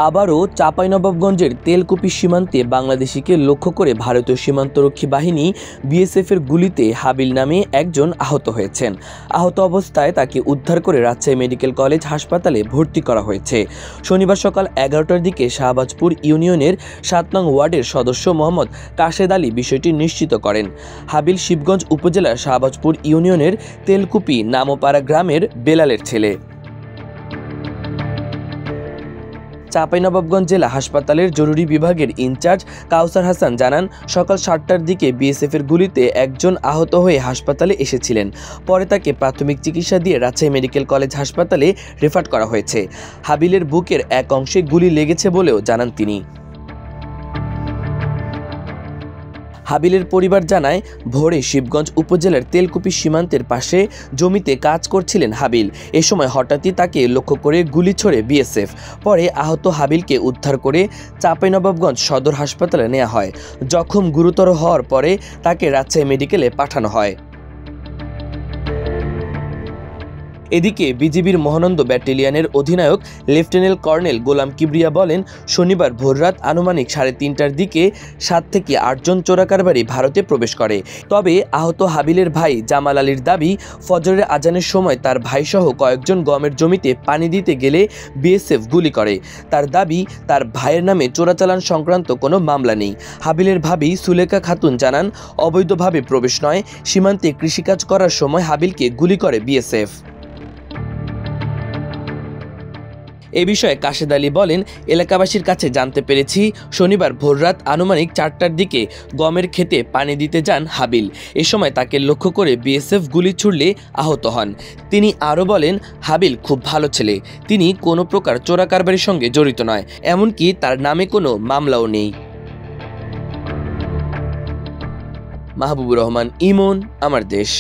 আবারও চাঁপাইনবাবগঞ্জের তেলকুপি সীমান্তে বাংলাদেশিকে লক্ষ্য করে ভারতীয় সীমান্তরক্ষী বাহিনী বিএসএফের গুলিতে হাবিল নামে একজন আহত হয়েছেন। আহত অবস্থায় তাকে উদ্ধার করে রাজশাহী মেডিকেল কলেজ হাসপাতালে ভর্তি করা হয়েছে। শনিবার সকাল 11টার দিকে শাহবাজপুর ইউনিয়নের 7 নং ওয়ার্ডের সদস্য মোহাম্মদ কাশেদ আলী বিষয়টি নিশ্চিত করেন। হাবিল শিবগঞ্জ উপজেলার শাহবাজপুর ইউনিয়নের তেলকুপি নামপাড়া গ্রামের বেলালের ছেলে। চাঁপাইনবাবগঞ্জ জেলা হাসপাতালের জরুরি বিভাগের ইনচার্জ কাউসার হাসান জানান, সকাল 7টার দিকে বিএসএফের গুলিতে একজন আহত হয়ে হাসপাতালে এসেছিলেন। পরে তাকে প্রাথমিক চিকিৎসা দিয়ে রাজশাহী মেডিকেল কলেজ হাসপাতালে রেফার করা হয়েছে। হাবিলের বুকের এক অংশে গুলি লেগেছে বলেও জানান তিনি। হাবিলের পরিবার জানায়, ভোরে শিবগঞ্জ উপজেলার তেলকুপি সীমান্তের পাশে জমিতে কাজ করছিলেন হাবিল। এ সময় হঠাৎই তাকে লক্ষ্য করে গুলি ছোড়ে বিএসএফ। পরে আহত হাবিলকে উদ্ধার করে চাঁপাইনবাবগঞ্জ সদর হাসপাতালে নেওয়া হয়। জখম গুরুতর হওয়ার পরে তাকে রাজশাহী মেডিকেলে পাঠানো হয়। এদিকে বিজিবির মহানন্দ ব্যাটালিয়নের অধিনায়ক লেফটেন্যান্ট কর্নেল গোলাম কিবরিয়া বলেন, শনিবার ভোররাত আনুমানিক 3:30টার দিকে 7 থেকে 8 জন চোরাকারবারি ভারতে প্রবেশ করে। তবে আহত হাবিলের ভাই জামাল আলীর দাবি, ফজরের আজানের সময় তার ভাইসহ কয়েকজন গমের জমিতে পানি দিতে গেলে বিএসএফ গুলি করে। তার দাবি, তার ভাইয়ের নামে চোরাচালান সংক্রান্ত কোনো মামলা নেই। হাবিলের ভাবি সুলেখা খাতুন জানান, অবৈধভাবে প্রবেশ নয়, সীমান্তে কৃষিকাজ করার সময় হাবিলকে গুলি করে বিএসএফ। এ বিষয়ে কাশেদ আলী বলেন, এলাকাবাসীর কাছে জানতে পেরেছি, শনিবার ভোররাত আনুমানিক 4টার দিকে গমের ক্ষেতে পানি দিতে যান হাবিল। এ সময় তাকে লক্ষ্য করে বিএসএফ গুলি ছুড়লে আহত হন। তিনি আরও বলেন, হাবিল খুব ভালো ছেলে, তিনি কোনো প্রকার চোরাকারবারির সঙ্গে জড়িত নয়, এমনকি তার নামে কোনো মামলাও নেই। মাহবুবুর রহমান ইমন, আমার দেশ।